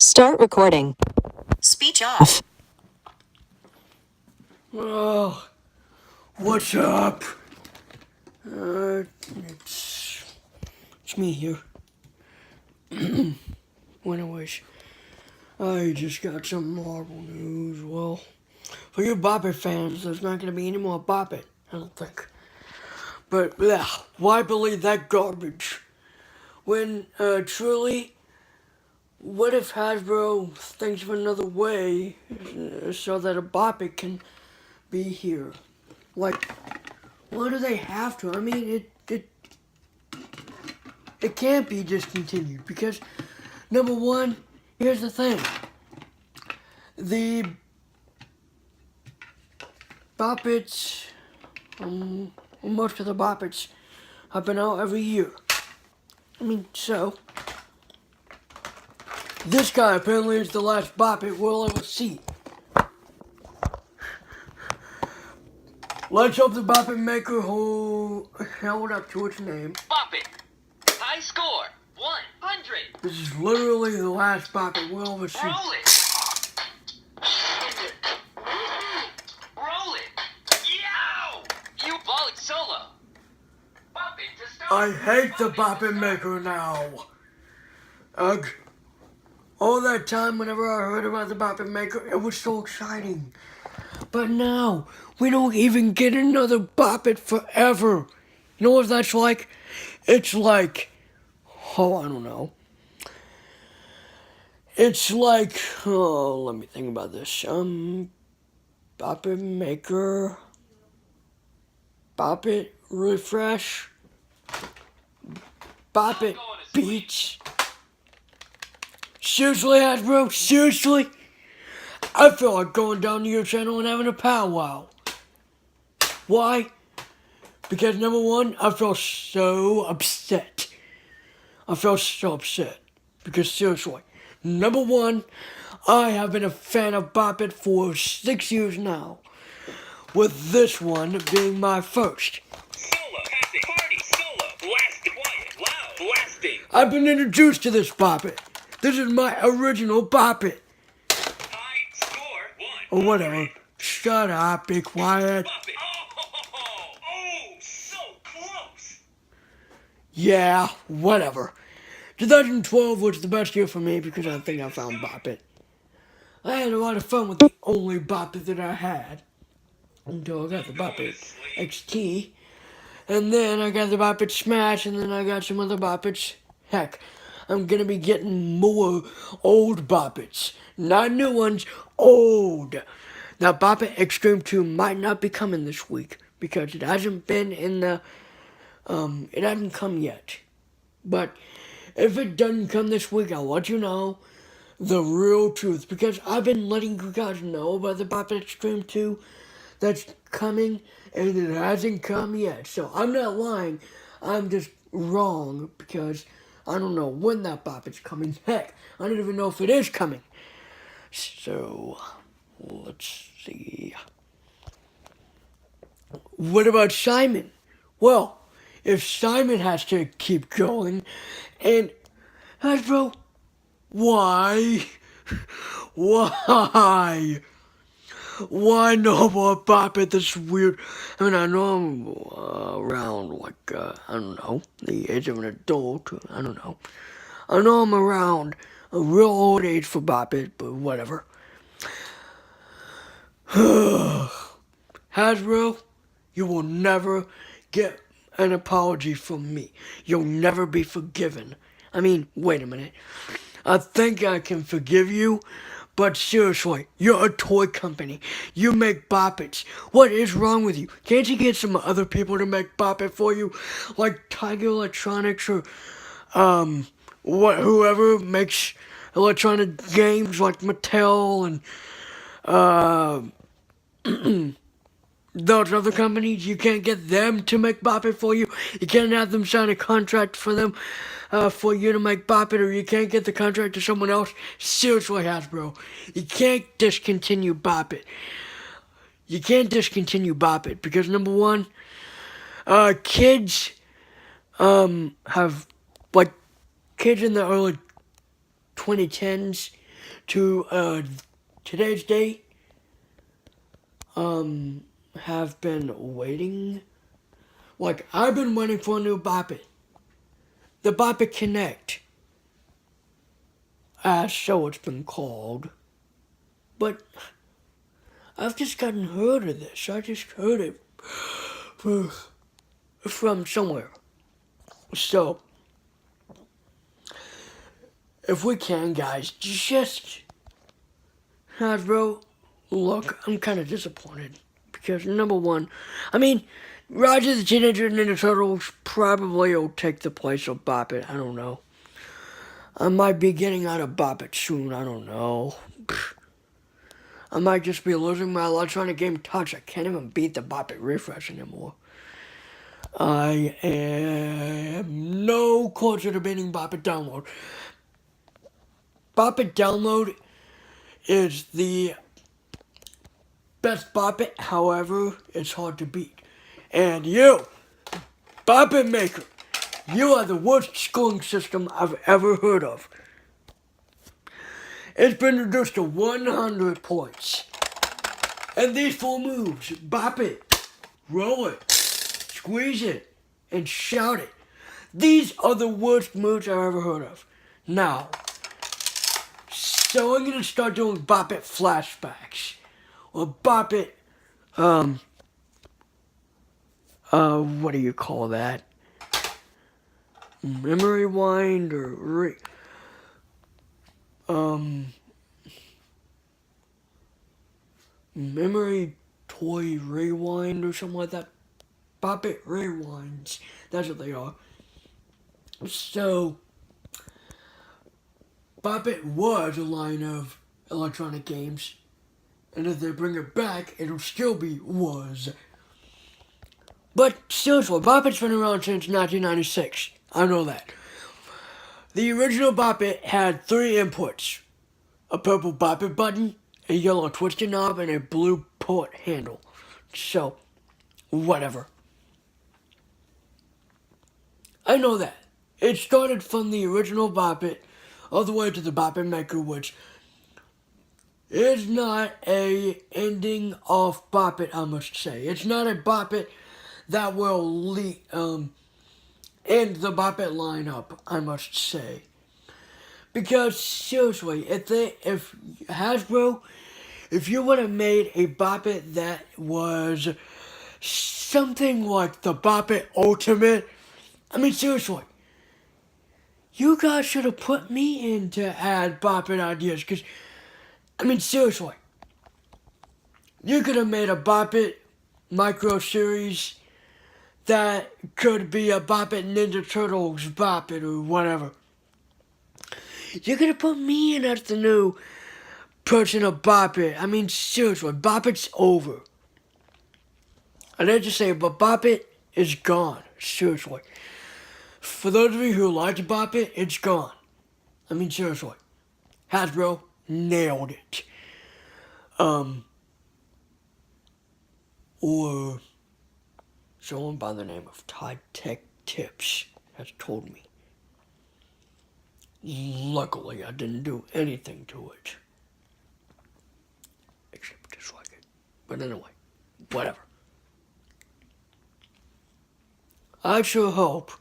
Start recording. Speech off. Oh, what's up? It's me here. Anyways, I just got some Marvel news. Well, for you Bop It fans, there's not gonna be any more Bop It, I don't think. But yeah, why believe that garbage? When truly, what if Hasbro thinks of another way so that a Bop It can be here? Like, why do they have to? I mean, it can't be discontinued because, number one, here's the thing. The Bop Its, most of the Bop Its have been out every year. I mean, so, this guy apparently is the last Bop It we'll ever see. Let's hope the Bop It maker held up to its name. Bop It. High score, 100. This is literally the last Bop It we'll ever see. Roll it. Roll it. Yow! You ball it solo. Bop It to start. I hate the Bop It maker now. Ugh. All that time whenever I heard about the Bop It maker, it was so exciting. But now, we don't even get another Bop It forever. You know what that's like? It's like, oh, I don't know. It's like, oh, let me think about this. Bop It maker, Bop It refresh, Bop It beach. Seriously, Hasbro? Seriously? I feel like going down to your channel and having a powwow. Why? Because number one, I feel so upset. I feel so upset. Because seriously, number one, I have been a fan of Bop It for 6 years now. With this one being my first. Solo, passing, party, solo, blast, quiet, loud, blasting. I've been introduced to this Bop It. This is my original Bop It. High score, 100. Or whatever. Shut up, be quiet. Bop It. Oh, so close. Yeah, whatever. 2012 was the best year for me because I think I found Bop It. I had a lot of fun with the only Bop It that I had. Until I got the Bop It XT. And then I got the Bop It Smash, and then I got some other Bop Its. Heck, I'm gonna be getting more old Bop Its. Not new ones, old. Now, Bop It Extreme 2 might not be coming this week because it hasn't been in the, it hasn't come yet. But if it doesn't come this week, I'll let you know the real truth because I've been letting you guys know about the Bop It Extreme 2 that's coming and it hasn't come yet. So I'm not lying, I'm just wrong because I don't know when that Bop It's coming. Heck, I don't even know if it is coming. So, let's see. What about Simon? Well, if Simon has to keep going, and Hasbro, why? Why? Why no more Bop It? This is weird. I mean, I know I'm around, like, I don't know, the age of an adult. I don't know. I know I'm around a real old age for Bop It, but whatever. Hasbro, you will never get an apology from me. You'll never be forgiven. I mean, wait a minute. I think I can forgive you, but seriously, you're a toy company. You make Bop Its. What is wrong with you? Can't you get some other people to make Bop It for you? Like Tiger Electronics or, whoever makes electronic games like Mattel and, those other companies, you can't get them to make Bop It for you. You can't have them sign a contract for them, for you to make Bop It, or you can't get the contract to someone else. Seriously, Hasbro, you can't discontinue Bop It. You can't discontinue Bop It because number one, kids, have, like, kids in the early 2010s to today's date, have been waiting. Like, I've been waiting for a new Bop It. The Bop It Connect. So it's been called. But I've just gotten heard of this. I just heard it from somewhere. So, if we can, guys, just Hasbro, look, I'm kind of disappointed. Because, number one, I mean, Rise of the Teenage Mutant Ninja Turtles probably will take the place of Bop It. I don't know. I might be getting out of Bop It soon. I don't know. I might just be losing my electronic game touch. I can't even beat the Bop It refresh anymore. I am no closer to beating Bop It Download. Bop It Download is the best Bop It, however, it's hard to beat. And you, Bop It Maker, you are the worst scoring system I've ever heard of. It's been reduced to 100 points. And these 4 moves, Bop It, roll it, squeeze it, and shout it. These are the worst moves I've ever heard of. Now, so I'm going to start doing Bop It flashbacks. Or Bop It, what do you call that? Memory wind or memory toy rewind or something like that. Bop It rewinds. That's what they are. So, Bop It was a line of electronic games. And if they bring it back, it'll still be was. But seriously, Bop It's been around since 1996. I know that. The original Bop It had 3 inputs. A purple Bop It button, a yellow twisted knob, and a blue port handle. So, whatever. I know that. It started from the original Bop It all the way to the Bop It Maker, which is not a ending of Bop It, I must say. It's not a Bop It that will end the Bop It lineup, I must say. Because, seriously, if Hasbro, if you would have made a Bop It that was something like the Bop It Ultimate, I mean, seriously, you guys should have put me in to add Bop It ideas, because, I mean, seriously, you could have made a Bop It micro series that could be a Bop It Ninja Turtles Bop It or whatever. You could have put me in as the new person of Bop It. I mean, seriously, Bop It's over. I didn't just say it, but Bop It is gone. Seriously. For those of you who liked Bop It, it's gone. I mean, seriously. Hasbro nailed it. Or someone by the name of Tide Tech Tips has told me. Luckily, I didn't do anything to it. Except dislike it. But anyway, whatever. I sure hope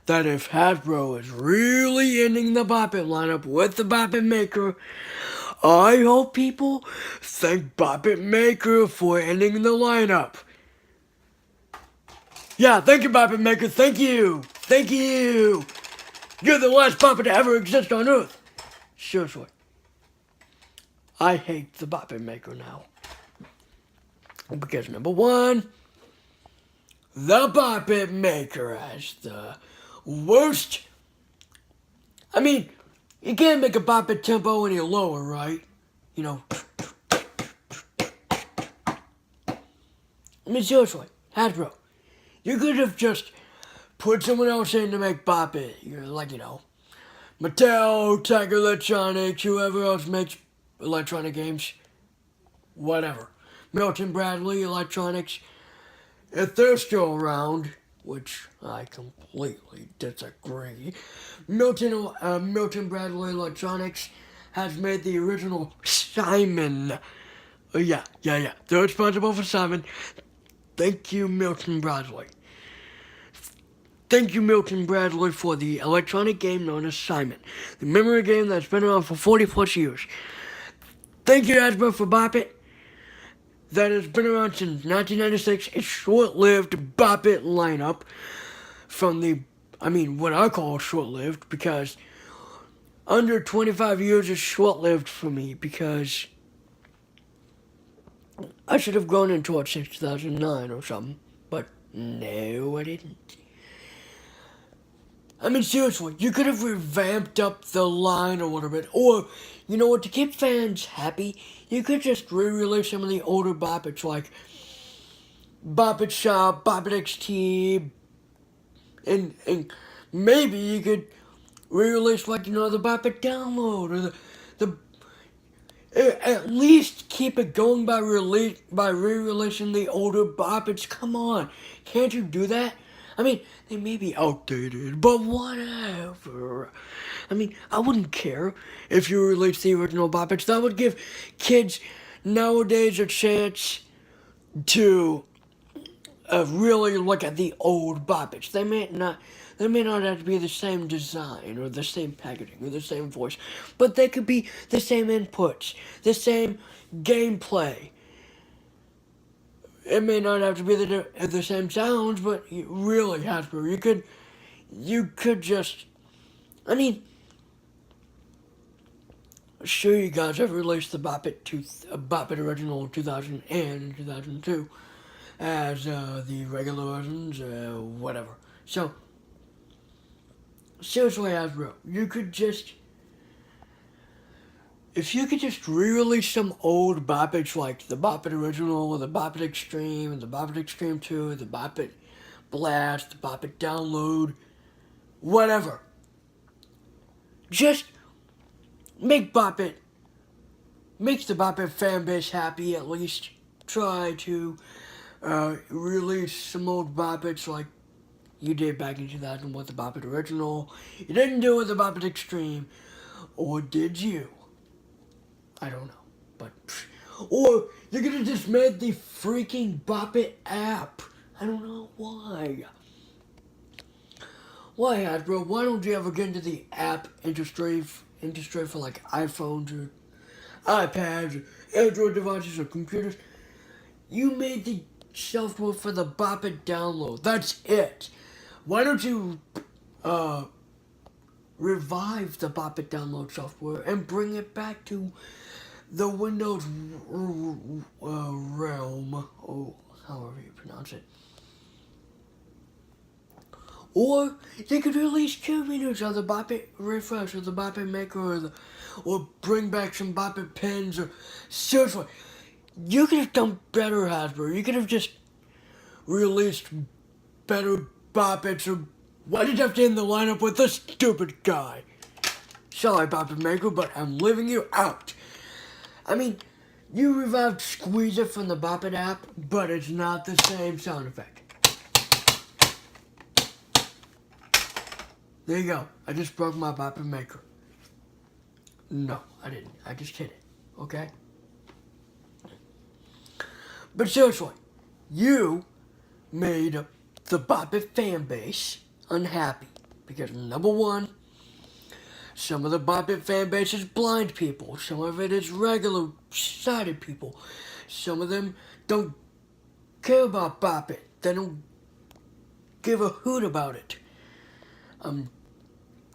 that if Hasbro is really ending the Bop It lineup with the Bop It Maker, I hope people thank Bop It Maker for ending the lineup. Yeah, thank you, Bop It Maker. Thank you. Thank you. You're the last Bop It to ever exist on Earth. Seriously. I hate the Bop It Maker now. Because number one, the Bop It Maker has the worst. I mean, you can't make a Bop It tempo any lower, right? You know. I mean, seriously, Hasbro, you could have just put someone else in to make Bop It. You're like, you know, Mattel, Tiger Electronics, whoever else makes electronic games. Whatever. Milton Bradley Electronics. If they're still around, which I completely disagree. Milton Bradley Electronics has made the original Simon. Yeah. They're responsible for Simon. Thank you, Milton Bradley. Thank you, Milton Bradley, for the electronic game known as Simon, the memory game that's been around for 40 plus years. Thank you, Hasbro, for Bop It. That has been around since 1996. A short-lived Bop It lineup from what I call short-lived, because under 25 years is short-lived for me, because I should have grown into it since 2009 or something, but no, I didn't. I mean, seriously, you could have revamped up the line a little bit, or, you know what, to keep fans happy, you could just re-release some of the older Bop Its, like Bop It Shop, Bop It XT, and maybe you could re-release, like, the Bop It Download, or at least keep it going by re-releasing the older Bop Its. Come on, can't you do that? I mean, they may be outdated, but whatever. I mean, I wouldn't care if you released the original Bop Its. That would give kids nowadays a chance to really look at the old Bop Its. They may not have to be the same design or the same packaging or the same voice, but they could be the same inputs, the same gameplay. It may not have to be the same sounds, but really, Hasbro, you could just, I mean, sure, you guys have released the Bop It original in 2000 and 2002 as the regular versions, whatever. So, seriously, Hasbro, if you could just re-release some old Bop Its, like the Bop It original, or the Bop It Extreme, and the Bop It Extreme 2, the Bop It Blast, the Bop It Download, whatever. Just make the Bop It fan base happy, at least. Try to release some old Bop Its like you did back in 2000 with the Bop It original. You didn't do it with the Bop It Extreme, or did you? I don't know, but or you could have just made the freaking Bop It app. I don't know why. Why, Hasbro? Why don't you ever get into the app industry for like iPhones or iPads or Android devices or computers? You made the software for the Bop It Download. That's it. Why don't you revive the Bop It Download software and bring it back to the Windows realm, or however you pronounce it. Or they could release 2 meters of the Bop It Refresh or the Bop It Maker, or bring back some Bop It pins, or seriously, you could have done better, Hasbro. You could have just released better Bop Its, or why did you have to end the lineup with this stupid guy? Sorry, Bop It Maker, but I'm leaving you out. I mean, you revived Squeeze It from the Bop It app, but it's not the same sound effect. There you go. I just broke my Bop It Maker. No, I didn't. I just hit it. Okay? But seriously, you made the Bop It fan base unhappy. Because number one, some of the Bop It fan base is blind people. Some of it is regular sighted people. Some of them don't care about Bop It. They don't give a hoot about it.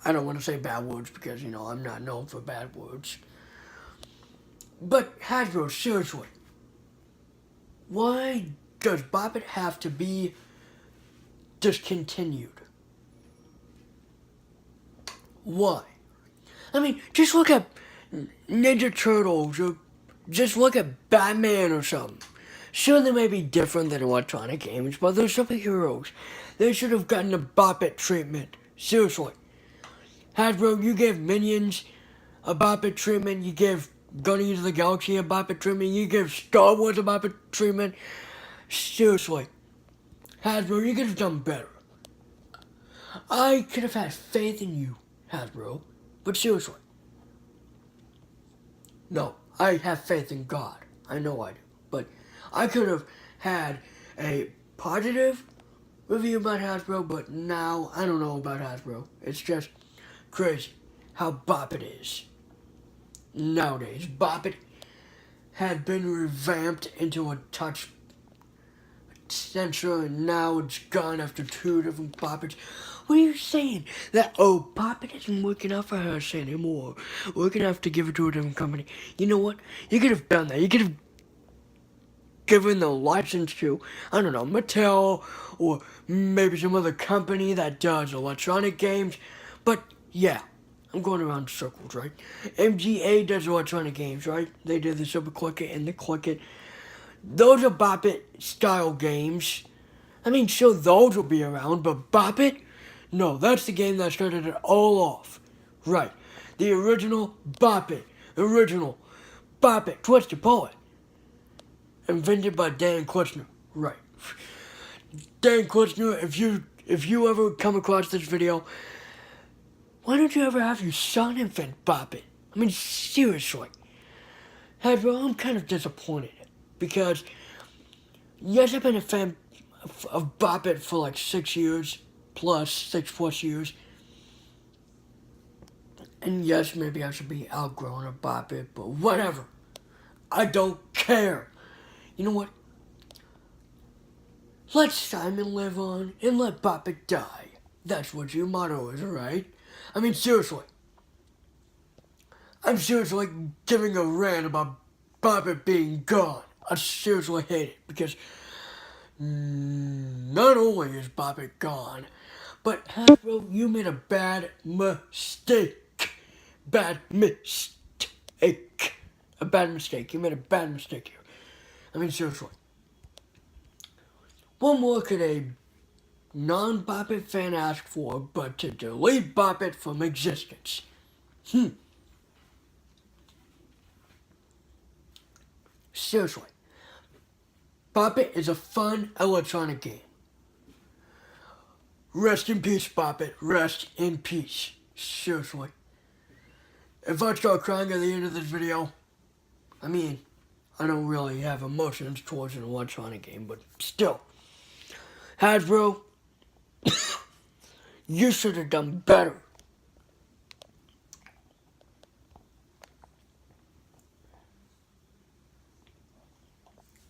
I don't want to say bad words because, I'm not known for bad words. But Hasbro, seriously, why does Bop It have to be discontinued? Why? I mean, just look at Ninja Turtles, or just look at Batman or something. Sure, they may be different than electronic games, but they're superheroes. They should have gotten a Bop It treatment. Seriously. Hasbro, you gave Minions a Bop It treatment. You gave Guardians of the Galaxy a Bop It treatment. You gave Star Wars a Bop It treatment. Seriously. Hasbro, you could have done better. I could have had faith in you, Hasbro. But seriously, No, I have faith in God. I know I do. But I could have had a positive review about Hasbro, but now I don't know about Hasbro. It's just crazy how Bop It is. Nowadays, Bop It had been revamped into a touch sensor, and now it's gone after 2 different Bop Its. What are you saying? That, oh, Bop It isn't working out for us anymore. We're gonna have to give it to a different company. You know what? You could have done that. You could have given the license to, I don't know, Mattel, or maybe some other company that does electronic games. But, yeah. I'm going around in circles, right? MGA does electronic games, right? They did the Super Click It and the Click It. Those are Bop It style games. I mean, sure, those will be around, but Bop It? No, that's the game that started it all off. Right. The original Bop It. Original Bop It. Twisted Poet. Invented by Dan Klitsner. Right. Dan Klitsner, if you ever come across this video, why don't you ever have your son invent Bop It? I mean, seriously. Hasbro, I'm kind of disappointed. Because, yes, I've been a fan of Bop It for like 6 years. Plus, 6+ years. And yes, maybe I should be outgrowing a Bop It, but whatever. I don't care. You know what? Let Simon live on and let Bop It die. That's what your motto is, right? I mean, seriously. I'm seriously giving a rant about Bop It being gone. I seriously hate it because not only is Bop It gone, but Hasbro, you made a bad mistake. Bad mistake. A bad mistake. You made a bad mistake here. I mean, seriously. What more could a non-Bop It fan ask for but to delete Bop It from existence? Seriously. Bop It is a fun electronic game. Rest in peace, Bop It. Rest in peace. Seriously. If I start crying at the end of this video, I mean, I don't really have emotions towards an electronic game, but still. Hasbro, you should have done better.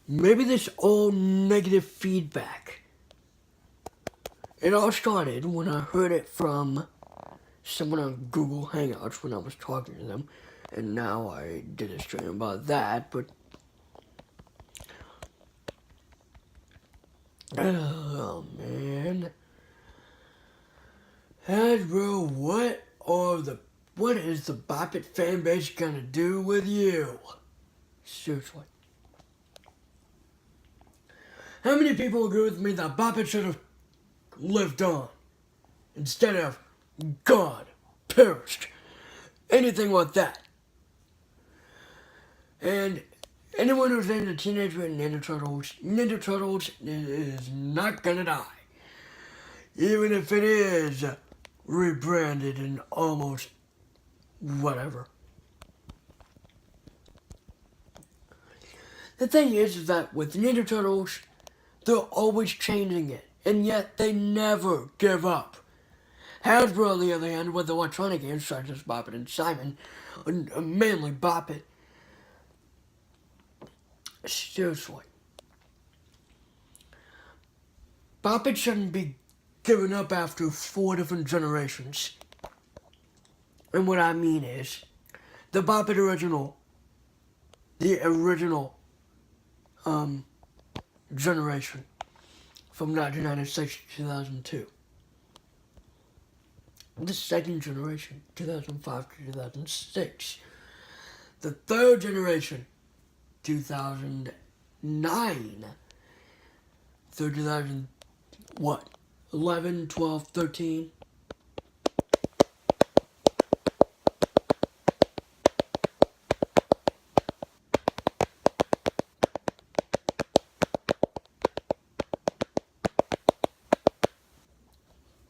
Maybe this all negative feedback, it all started when I heard it from someone on Google Hangouts when I was talking to them, and now I did a stream about that, but oh man. Hasbro, what is the Bop It fan base gonna do with you? Seriously. How many people agree with me that Bop It should have lived on instead of gone, perished, anything like that? And anyone who's into Teenage Mutant Ninja Turtles is not gonna die. Even if it is rebranded and almost whatever. The thing is that with Ninja Turtles, they're always changing it, and yet they never give up. Hasbro, on the other hand, with electronic games such as Bop It and Simon, mainly Bop It, seriously. Bop It shouldn't be given up after 4 different generations. And what I mean is, the Bop It original, generation from 1996 to 2002. The second generation, 2005 to 2006. The third generation, 2009 through 11, 12, 13.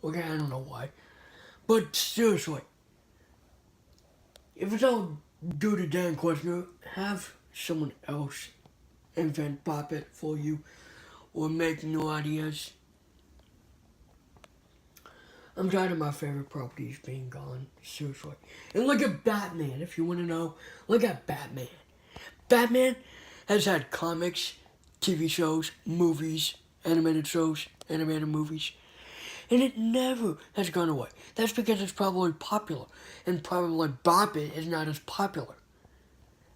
Okay, I don't know why. But seriously, if it's all do the Dan Questioner, have someone else invent Bop It for you or make new ideas. I'm tired of my favorite properties being gone. Seriously. And look at Batman, if you want to know. Look at Batman. Batman has had comics, TV shows, movies, animated shows, animated movies. And it never has gone away. That's because it's probably popular. And probably Bop It is not as popular.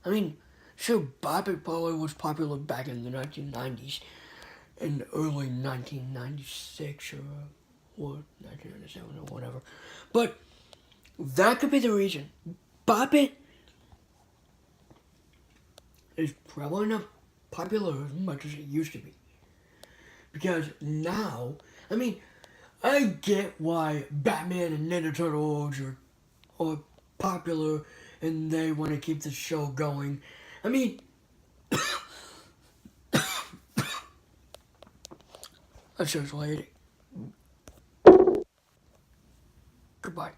I mean, sure, Bop It probably was popular back in the 1990s. In early 1996 or 1997 or whatever. But that could be the reason. Bop It is probably not popular as much as it used to be. Because now, I mean, I get why Batman and Ninja Turtles are popular and they want to keep the show going. I mean, that's just lady. Goodbye.